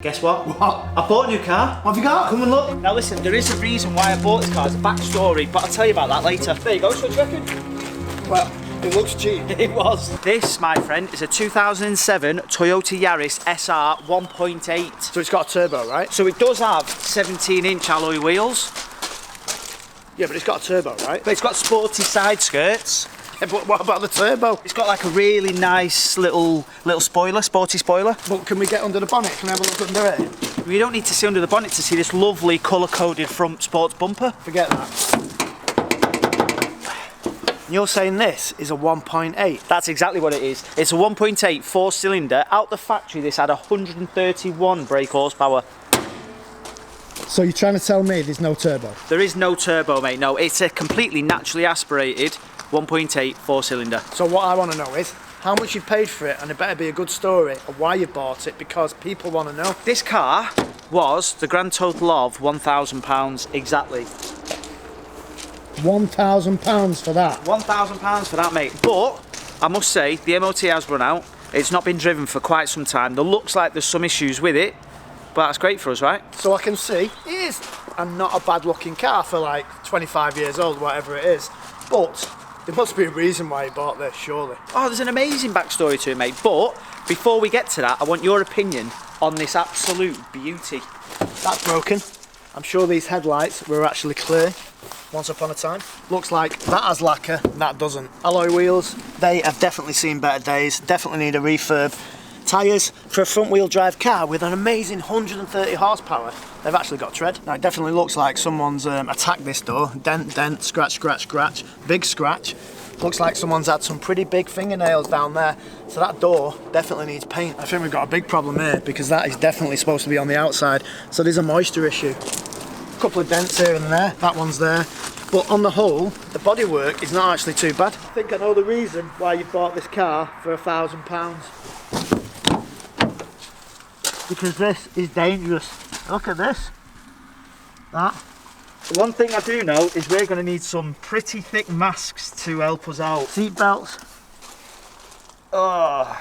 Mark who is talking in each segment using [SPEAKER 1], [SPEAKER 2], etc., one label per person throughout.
[SPEAKER 1] Guess what?
[SPEAKER 2] What?
[SPEAKER 1] I bought a new car.
[SPEAKER 2] What have you got?
[SPEAKER 1] Come and look. Now listen, there is a reason why I bought this car. It's a backstory, but I'll tell you about that later. There you go, so what do you reckon?
[SPEAKER 2] Well, it looks cheap.
[SPEAKER 1] It was. This, my friend, is a 2007 Toyota Yaris SR 1.8.
[SPEAKER 2] So it's got a turbo, right?
[SPEAKER 1] So it does have 17-inch alloy wheels.
[SPEAKER 2] Yeah, but it's got a turbo, right?
[SPEAKER 1] But it's got sporty side skirts.
[SPEAKER 2] Yeah, but what about the turbo?
[SPEAKER 1] It's got like a really nice little spoiler, sporty spoiler.
[SPEAKER 2] But can we get under the bonnet? Can I have a look under it?
[SPEAKER 1] We don't need to see under the bonnet to see this lovely colour-coded front sports bumper.
[SPEAKER 2] Forget that. You're saying this is a 1.8?
[SPEAKER 1] That's exactly what it is. It's a 1.8 4-cylinder. Out the factory, this had 131 brake horsepower.
[SPEAKER 2] So you're trying to tell me there's no turbo?
[SPEAKER 1] There is no turbo, mate. No, it's a completely naturally aspirated 1.8 4-cylinder.
[SPEAKER 2] So what I want to know is how much you paid for it, and it better be a good story of why you bought it, because people want to know.
[SPEAKER 1] This car was the grand total of £1,000 exactly.
[SPEAKER 2] £1,000 for that?
[SPEAKER 1] £1,000 for that, mate. But I must say, the MOT has run out. It's not been driven for quite some time. There looks like there's some issues with it, but that's great for us, right?
[SPEAKER 2] So I can see it is not a bad looking car for like 25 years old, whatever it is. But there must be a reason why you bought this, surely.
[SPEAKER 1] Oh, there's an amazing backstory to it, mate. But before we get to that, I want your opinion on this absolute beauty.
[SPEAKER 2] That's broken. I'm sure these headlights were actually clear once upon a time. Looks like that has lacquer, that doesn't. Alloy wheels, they have definitely seen better days, definitely need a refurb. Tyres, for a front wheel drive car with an amazing 130 horsepower, they've actually got tread. Now it definitely looks like someone's attacked this door. Dent, dent, scratch, scratch, scratch, big scratch. Looks like someone's had some pretty big fingernails down there. So that door definitely needs paint. I think we've got a big problem here because that is definitely supposed to be on the outside. So there's a moisture issue. A couple of dents here and there, that one's there. But on the whole, the bodywork is not actually too bad. I think I know the reason why you bought this car for £1,000. Because this is dangerous. Look at this. That.
[SPEAKER 1] The one thing I do know is we're going to need some pretty thick masks to help us out.
[SPEAKER 2] Seat belts.
[SPEAKER 1] Oh.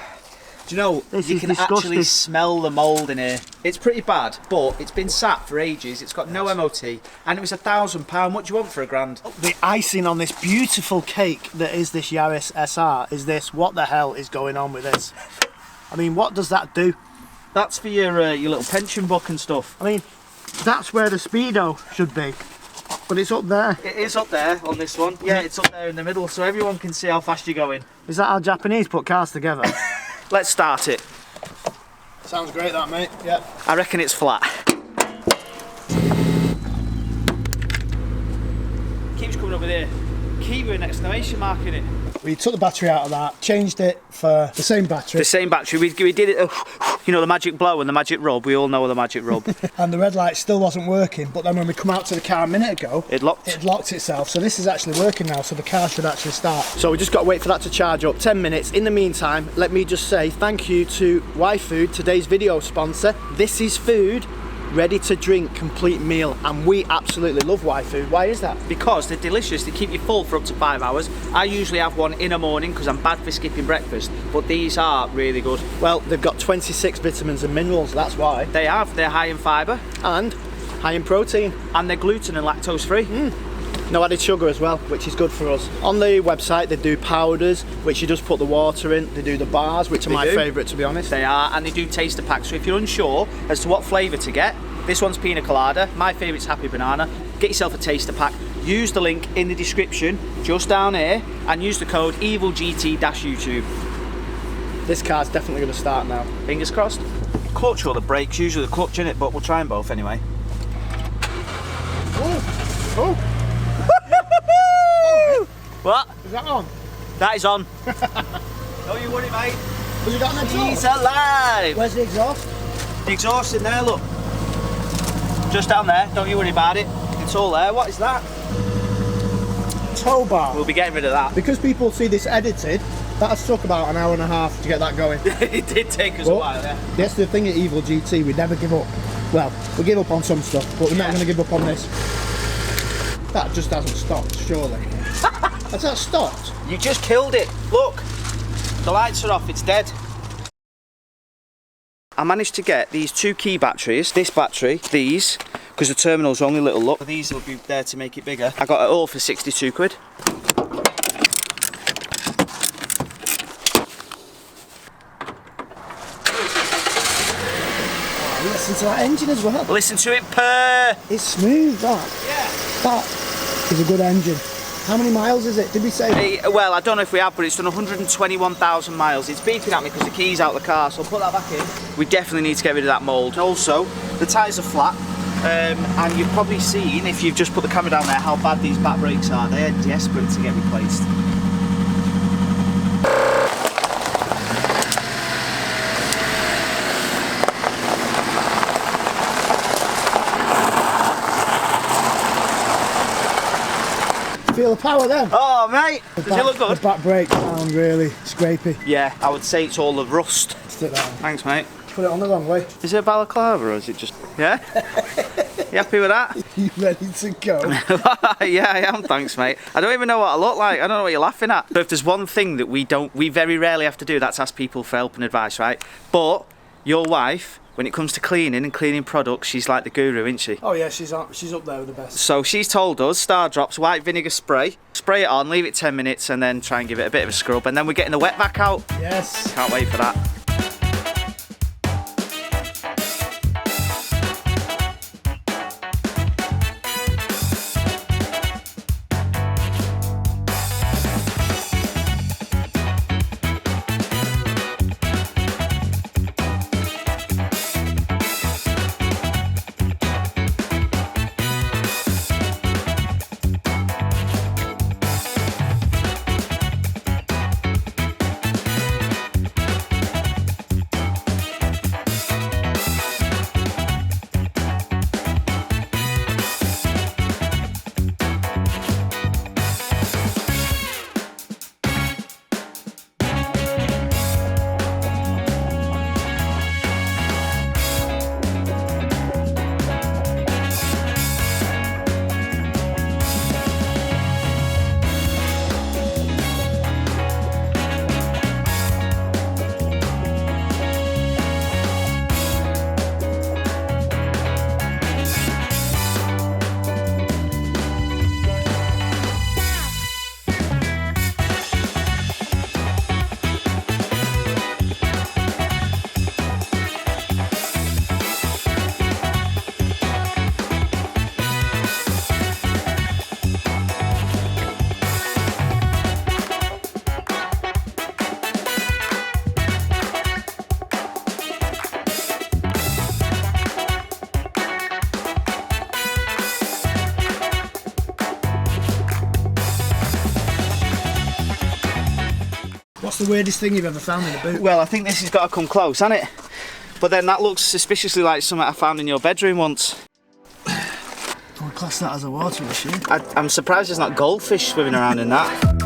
[SPEAKER 1] Do you know,
[SPEAKER 2] This
[SPEAKER 1] you
[SPEAKER 2] is
[SPEAKER 1] can
[SPEAKER 2] disgusting.
[SPEAKER 1] actually smell the mould in here. It's pretty bad, but it's been sat for ages. It's got no MOT, and it was £1,000. What do you want for £1,000?
[SPEAKER 2] The icing on this beautiful cake that is this Yaris SR is this. What the hell is going on with this? I mean, what does that do?
[SPEAKER 1] That's for your little pension book and stuff.
[SPEAKER 2] I mean, that's where the speedo should be, but it's up there.
[SPEAKER 1] It is up there on this one. Yeah, it's up there in the middle, so everyone can see how fast you're going.
[SPEAKER 2] Is that how Japanese put cars together?
[SPEAKER 1] Let's start it.
[SPEAKER 2] Sounds great, that, mate. Yeah.
[SPEAKER 1] I reckon it's flat. Keeps coming up with here. Keep with an exclamation mark in it.
[SPEAKER 2] We took the battery out of that, changed it for the same battery.
[SPEAKER 1] The same battery. We did it. You know, the magic blow and the magic rub. We all know the magic rub.
[SPEAKER 2] And the red light still wasn't working, but then when we come out to the car a minute ago,
[SPEAKER 1] It locked.
[SPEAKER 2] it locked itself. So this is actually working now, so the car should actually start. So we just got to wait for that to charge up. 10 minutes. In the meantime, let me just say thank you to YFood, today's video sponsor. This is food, ready to drink, complete meal, and we absolutely love YFood. Why is that?
[SPEAKER 1] Because they're delicious. They keep you full for up to 5 hours. I usually have one in the morning because I'm bad for skipping breakfast, but these are really good.
[SPEAKER 2] Well, they've got 26 vitamins and minerals, that's why.
[SPEAKER 1] They're high in fibre
[SPEAKER 2] And high in protein.
[SPEAKER 1] and they're gluten and lactose free.
[SPEAKER 2] No added sugar as well, which is good for us. On the website they do powders, which you just put the water in. They do the bars, which are my
[SPEAKER 1] do.
[SPEAKER 2] favourite, to be honest.
[SPEAKER 1] They are, and they do taster packs. So if you're unsure as to what flavour to get, this one's pina colada. My favourite's happy banana. Get yourself a taster pack. Use the link in the description just down here, and use the code EvilGT-YouTube.
[SPEAKER 2] This car's definitely going to start now.
[SPEAKER 1] Fingers crossed. Clutch or the brakes, usually the clutch in it, but we'll try them both anyway.
[SPEAKER 2] Oh,
[SPEAKER 1] What?
[SPEAKER 2] is that on?
[SPEAKER 1] That is on. Don't you worry, mate.
[SPEAKER 2] Has it got an exhaust?
[SPEAKER 1] He's alive.
[SPEAKER 2] Where's the exhaust?
[SPEAKER 1] The exhaust in there, look. Just down there. Don't you worry about it. It's all there. What is that?
[SPEAKER 2] Tow bar.
[SPEAKER 1] We'll be getting rid of that.
[SPEAKER 2] Because people see this edited, that has took about an hour and a half to get that going.
[SPEAKER 1] It did take us a while, yeah.
[SPEAKER 2] That's the thing at Evil GT, we never give up. Well, we give up on some stuff, but we're not going to give up on this. That just hasn't stopped, surely. Has that stopped?
[SPEAKER 1] You just killed it. Look. The lights are off. It's dead. I managed to get these 2 key batteries, this battery, these, because the terminals are only a little look. These will be there to make it bigger. I got it all for 62 quid.
[SPEAKER 2] Listen to that engine as well.
[SPEAKER 1] Listen to it purr.
[SPEAKER 2] It's smooth, that.
[SPEAKER 1] Yeah.
[SPEAKER 2] That is a good engine. How many miles is it? Did we say?
[SPEAKER 1] Well, I don't know if we have, but it's done 121,000 miles. It's beeping at me because the key's out of the car, so I'll put that back in. We definitely need to get rid of that mould. Also, the tyres are flat, and you've probably seen, if you've just put the camera down there, how bad these back brakes are. They're desperate to get replaced.
[SPEAKER 2] Feel the power then?
[SPEAKER 1] Oh, mate, does it look good?
[SPEAKER 2] The back brake sound really scrapey.
[SPEAKER 1] Yeah, I would say it's all the rust.
[SPEAKER 2] Stick that on.
[SPEAKER 1] Thanks, mate.
[SPEAKER 2] Put it on the wrong way.
[SPEAKER 1] Is it a balaclava or is it just... Yeah? You happy with that?
[SPEAKER 2] You ready to go?
[SPEAKER 1] Yeah, I am, thanks, mate. I don't even know what I look like. I don't know what you're laughing at. But if there's one thing that we very rarely have to do, that's ask people for help and advice, right? But your wife, when it comes to cleaning and cleaning products, she's like the guru, isn't she?
[SPEAKER 2] Oh yeah, she's up there with the best.
[SPEAKER 1] So she's told us, Star Drops white vinegar spray. Spray it on, leave it 10 minutes, and then try and give it a bit of a scrub. And then we're getting the wet vac out.
[SPEAKER 2] Yes.
[SPEAKER 1] Can't wait for that.
[SPEAKER 2] What's the weirdest thing you've ever found in a boot?
[SPEAKER 1] Well, I think this has got to come close, hasn't it? But then that looks suspiciously like something I found in your bedroom once.
[SPEAKER 2] I would class that as a water machine.
[SPEAKER 1] I'm surprised there's not goldfish swimming around in that.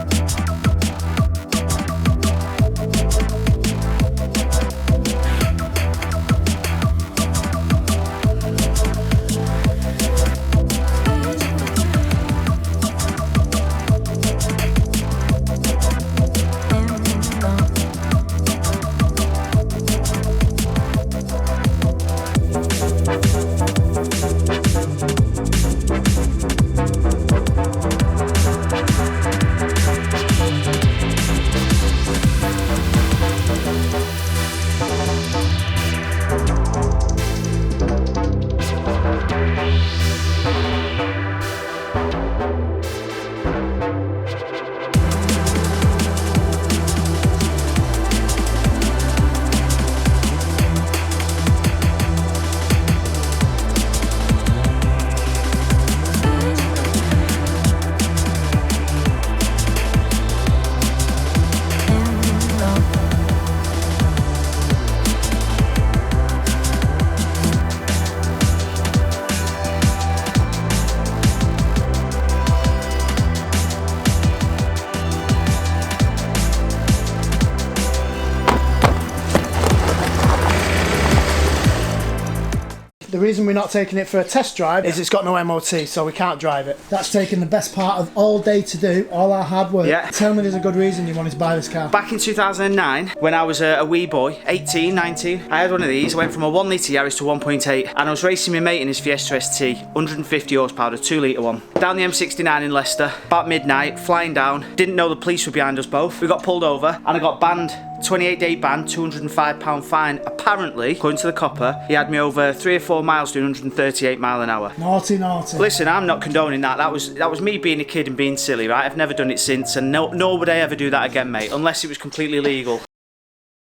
[SPEAKER 2] The reason we're not taking it for a test drive is it's got no MOT, so we can't drive it. That's taken the best part of all day to do, all our hard work.
[SPEAKER 1] Yeah.
[SPEAKER 2] Tell me there's a good reason you wanted to buy this car.
[SPEAKER 1] Back in 2009, when I was a wee boy, 18, 19, I had one of these. I went from a 1 litre Yaris to 1.8, and I was racing my mate in his Fiesta ST, 150 horsepower, a 2 litre one. Down the M69 in Leicester, about midnight, flying down. Didn't know the police were behind us both. We got pulled over, and I got banned. 28-day ban, £205 fine. Apparently, according to the copper, he had me over 3 or 4 miles doing 138 mile an hour.
[SPEAKER 2] Naughty, naughty.
[SPEAKER 1] Listen, I'm not condoning that. That was me being a kid and being silly, right? I've never done it since, and nor would I ever do that again, mate, unless it was completely legal.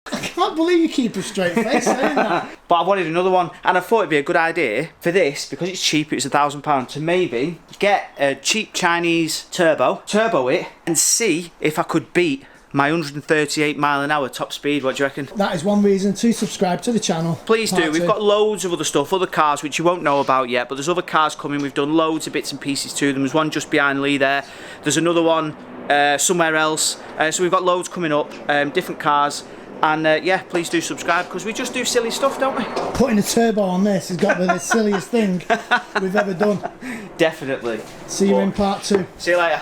[SPEAKER 2] I can't believe you keep a straight face saying that.
[SPEAKER 1] But I wanted another one, and I thought it'd be a good idea for this, because it's cheap, it was £1,000, to maybe get a cheap Chinese turbo it, and see if I could beat my 138 mile an hour top speed. What do you reckon?
[SPEAKER 2] That is one reason to subscribe to the channel.
[SPEAKER 1] Please do.
[SPEAKER 2] Part
[SPEAKER 1] We've
[SPEAKER 2] two.
[SPEAKER 1] got loads of other stuff, other cars which you won't know about yet, but there's other cars coming. We've done loads of bits and pieces to them. There's one just behind Lee there. There's another one somewhere else. So we've got loads coming up, different cars. And yeah, please do subscribe, because we just do silly stuff, don't we?
[SPEAKER 2] Putting a turbo on this has got to be the silliest thing we've ever done.
[SPEAKER 1] Definitely.
[SPEAKER 2] See you in part 2.
[SPEAKER 1] See you later.